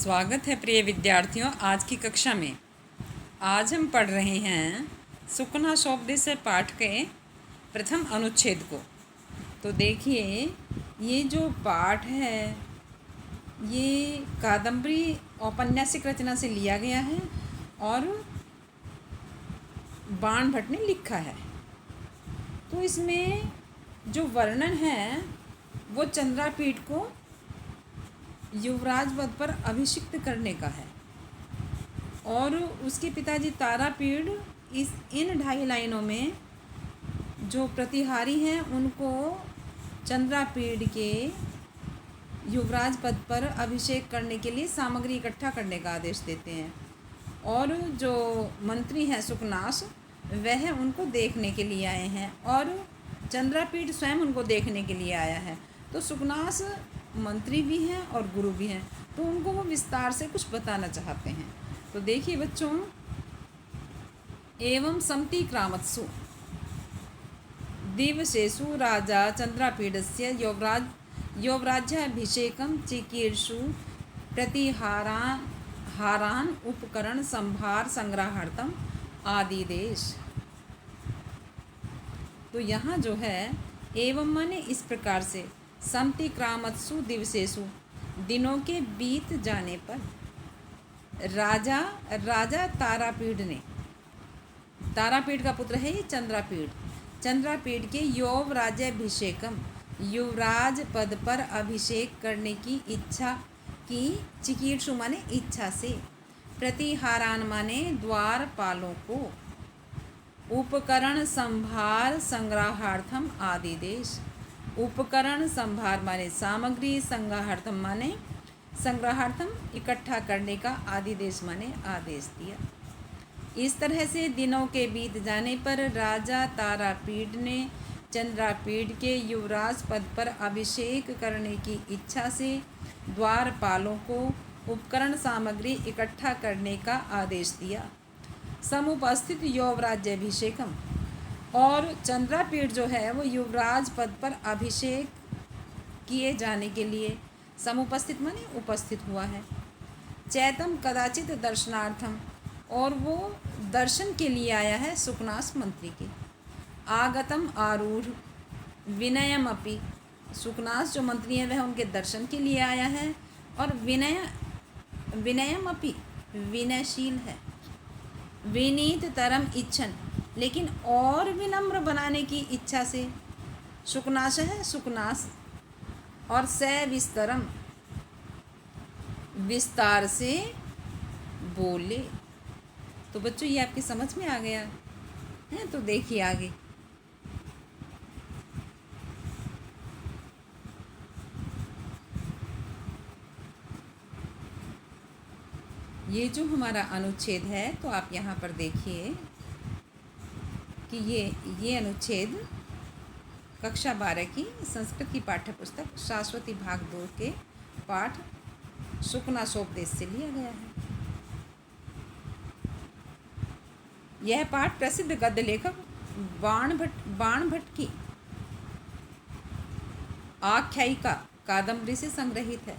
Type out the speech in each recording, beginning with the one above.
स्वागत है प्रिय विद्यार्थियों। आज की कक्षा में आज हम पढ़ रहे हैं सुकना शोपदेश पाठ के प्रथम अनुच्छेद को। तो देखिए, ये जो पाठ है ये कादम्बरी औपन्यासिक रचना से लिया गया है और बाण भट्ट ने लिखा है। तो इसमें जो वर्णन है वो चंद्रापीठ को युवराज पद पर अभिषिक्त करने का है और उसके पिताजी तारापीड़ इन 2.5 लाइनों में जो प्रतिहारी हैं उनको चंद्रापीड़ के युवराज पद पर अभिषेक करने के लिए सामग्री इकट्ठा करने का आदेश देते हैं और जो मंत्री हैं सुकनास वह उनको देखने के लिए आए हैं और चंद्रापीड़ स्वयं उनको देखने के लिए आया है। तो सुकनास मंत्री भी हैं और गुरु भी हैं, तो उनको वो विस्तार से कुछ बताना चाहते हैं। तो देखिए बच्चों, एवं समतिक्रामत्सु दिवसेषु राजा चंद्रापीडस्य यौवराज्याभिषेकं चिकीर्षु प्रतिहारान् उपकरण संभार संग्रहार्थम आदिदेश। तो यहाँ जो है एवं माने इस प्रकार से, समतिक्रामत्सु दिवसेषु दिनों के बीत जाने पर राजा तारापीड़ का पुत्र है ये चंद्रापीड़ के यौवराज्याभिषेकम युवराज पद पर अभिषेक करने की इच्छा की, चिकीर्षु माने इच्छा से, प्रतिहारान माने द्वारपालों को, उपकरण संभार संग्रहार्थम आदिदेश। उपकरण संभार माने सामग्री, संग्रहार्थम माने संग्रहार्थम इकट्ठा करने का, आदिदेश माने आदेश दिया। इस तरह से दिनों के बीत जाने पर राजा तारापीड़ ने चंद्रापीड़ के युवराज पद पर अभिषेक करने की इच्छा से द्वारपालों को उपकरण सामग्री इकट्ठा करने का आदेश दिया। समुपस्थित यौवराज्याभिषेकम, और चंद्रापीड़ जो है वो युवराज पद पर अभिषेक किए जाने के लिए समुपस्थित माने उपस्थित हुआ है। चैतम कदाचित दर्शनार्थम, और वो दर्शन के लिए आया है सुकनास मंत्री के। आगतम आरूढ़ विनयम अपि, सुकनास जो मंत्री हैं वह उनके दर्शन के लिए आया है और विनयम अपि विनयशील है। विनीत तरम इच्छन, लेकिन और विनम्र बनाने की इच्छा से, सुकनास है सुकनास, और सविस्तरम विस्तार से बोले। तो बच्चों ये आपकी समझ में आ गया है। तो देखिए आगे, ये जो हमारा अनुच्छेद है तो आप यहाँ पर देखिए कि ये अनुच्छेद कक्षा 12 की संस्कृत की पाठ्य पुस्तक शाश्वती भाग 2 के पाठ सुकना शोपदेश से लिया गया है। यह पाठ प्रसिद्ध गद्य लेखक बाण भट्ट की आख्यायिका कादम्बरी से संग्रहित है।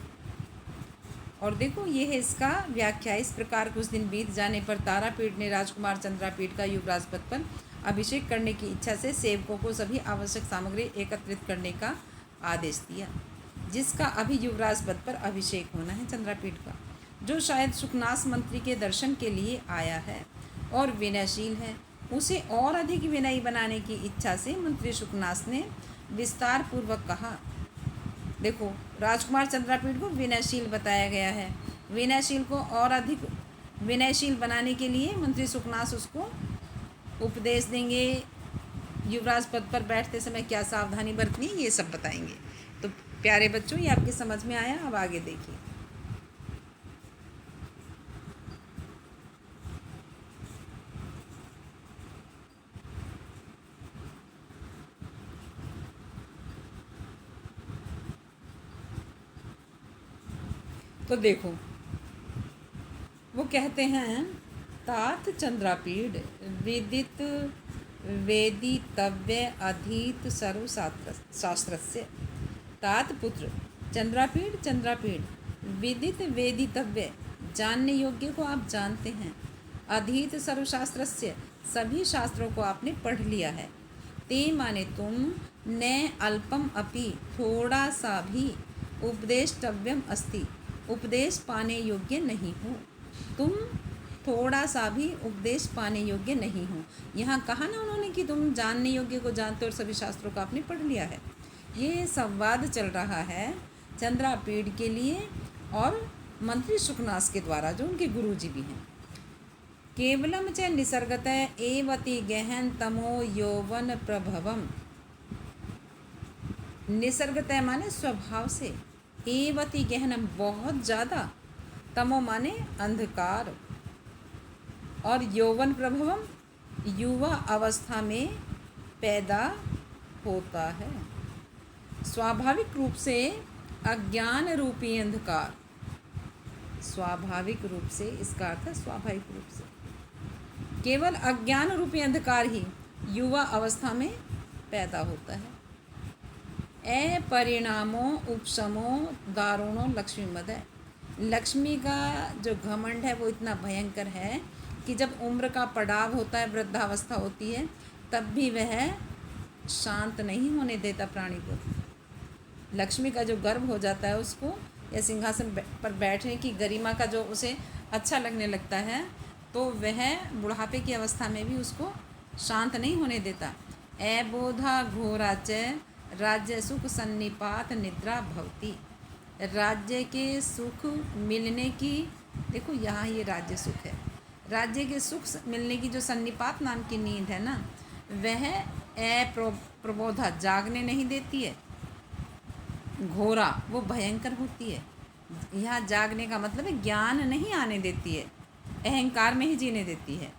और देखो ये है इसका व्याख्या। इस प्रकार कुछ दिन बीत जाने पर तारापीड़ ने राजकुमार चंद्रापीड़ का युवराज पद पर अभिषेक करने की इच्छा से सेवकों को सभी आवश्यक सामग्री एकत्रित करने का आदेश दिया, जिसका अभी युवराज पद पर अभिषेक होना है चंद्रापीड़ का, जो शायद सुकनास मंत्री के दर्शन के लिए आया है और विनयशील है। उसे और अधिक विनयी बनाने की इच्छा से मंत्री सुकनास ने विस्तार पूर्वक कहा। देखो, राजकुमार चंद्रापीड़ को विनयशील बताया गया है। विनयशील को और अधिक विनयशील बनाने के लिए मंत्री सुकनास उसको उपदेश देंगे। युवराज पद पर बैठते समय क्या सावधानी बरतनी ये सब बताएंगे। तो प्यारे बच्चों ये आपकी समझ में आया। अब आगे देखिए, तो देखो वो कहते हैं, तात चंद्रापीड़ विदित वेदितव्य अधीत सर्व शास्त्रस्य। तात पुत्र चंद्रापीड़ विदित वेदितव्य, जानने योग्य को आप जानते हैं। अधीत सर्वशास्त्रस्य, सभी शास्त्रों को आपने पढ़ लिया है। ते माने तुम, न अल्पम अपि, थोड़ा सा भी, उपदेष्टव्यम अस्ति, उपदेश पाने योग्य नहीं हो। तुम थोड़ा सा भी उपदेश पाने योग्य नहीं हो। यहाँ कहा ना उन्होंने कि तुम जानने योग्य को जानते हो और सभी शास्त्रों का आपने पढ़ लिया है। ये संवाद चल रहा है चंद्रापीड़ के लिए और मंत्री शुकनास के द्वारा, जो उनके गुरुजी भी हैं। केवलम च निसर्गतः एवति गहन तमो यौवन प्रभवम, निसर्गतः माने स्वभाव से, एवति गहनम बहुत ज़्यादा, तमो माने अंधकार, और यौवन प्रभवम युवा अवस्था में पैदा होता है। स्वाभाविक रूप से अज्ञान रूपी अंधकार, स्वाभाविक रूप से, इसका अर्थ है स्वाभाविक रूप से, केवल अज्ञान रूपी अंधकार ही युवा अवस्था में पैदा होता है। अपरिणामो उपशमो दारुणो लक्ष्मी मद, लक्ष्मी का जो घमंड है वो इतना भयंकर है कि जब उम्र का पड़ाव होता है, वृद्धावस्था होती है, तब भी वह शांत नहीं होने देता प्राणी को। लक्ष्मी का जो गर्व हो जाता है उसको, या सिंहासन पर बैठने की गरिमा का जो उसे अच्छा लगने लगता है, तो वह बुढ़ापे की अवस्था में भी उसको शांत नहीं होने देता। अबोधा घोरा च राज्य सुख सन्निपात निद्रा भवती, राज्य के सुख मिलने की, देखो यहाँ ये राज्य सुख है, राज्य के सुख मिलने की जो सन्निपात नाम की नींद है ना, वह अप्रबोधा, जागने नहीं देती है। घोरा, वो भयंकर होती है। यहाँ जागने का मतलब है ज्ञान नहीं आने देती है, अहंकार में ही जीने देती है।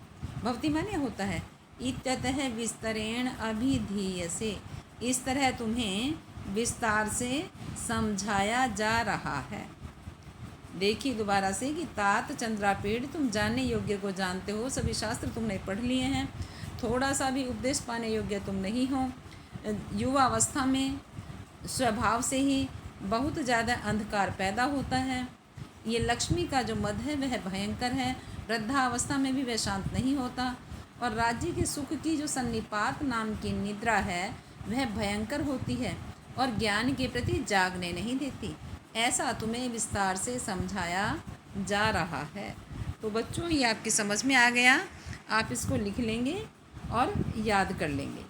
भवती माने होता है। इत्यतः विस्तरेण अभिधीयसे, इस तरह तुम्हें विस्तार से समझाया जा रहा है। देखिए दोबारा से कि तात चंद्रापीड़, तुम जानने योग्य को जानते हो, सभी शास्त्र तुमने पढ़ लिए हैं, थोड़ा सा भी उपदेश पाने योग्य तुम नहीं हो। युवा अवस्था में स्वभाव से ही बहुत ज़्यादा अंधकार पैदा होता है। ये लक्ष्मी का जो मद है वह भयंकर है, वृद्धावस्था में भी वह शांत नहीं होता। और राज्य के सुख की जो सन्निपात नाम की निद्रा है वह भयंकर होती है और ज्ञान के प्रति जागने नहीं देती। ऐसा तुम्हें विस्तार से समझाया जा रहा है। तो बच्चों, ये आपकी समझ में आ गया, आप इसको लिख लेंगे और याद कर लेंगे।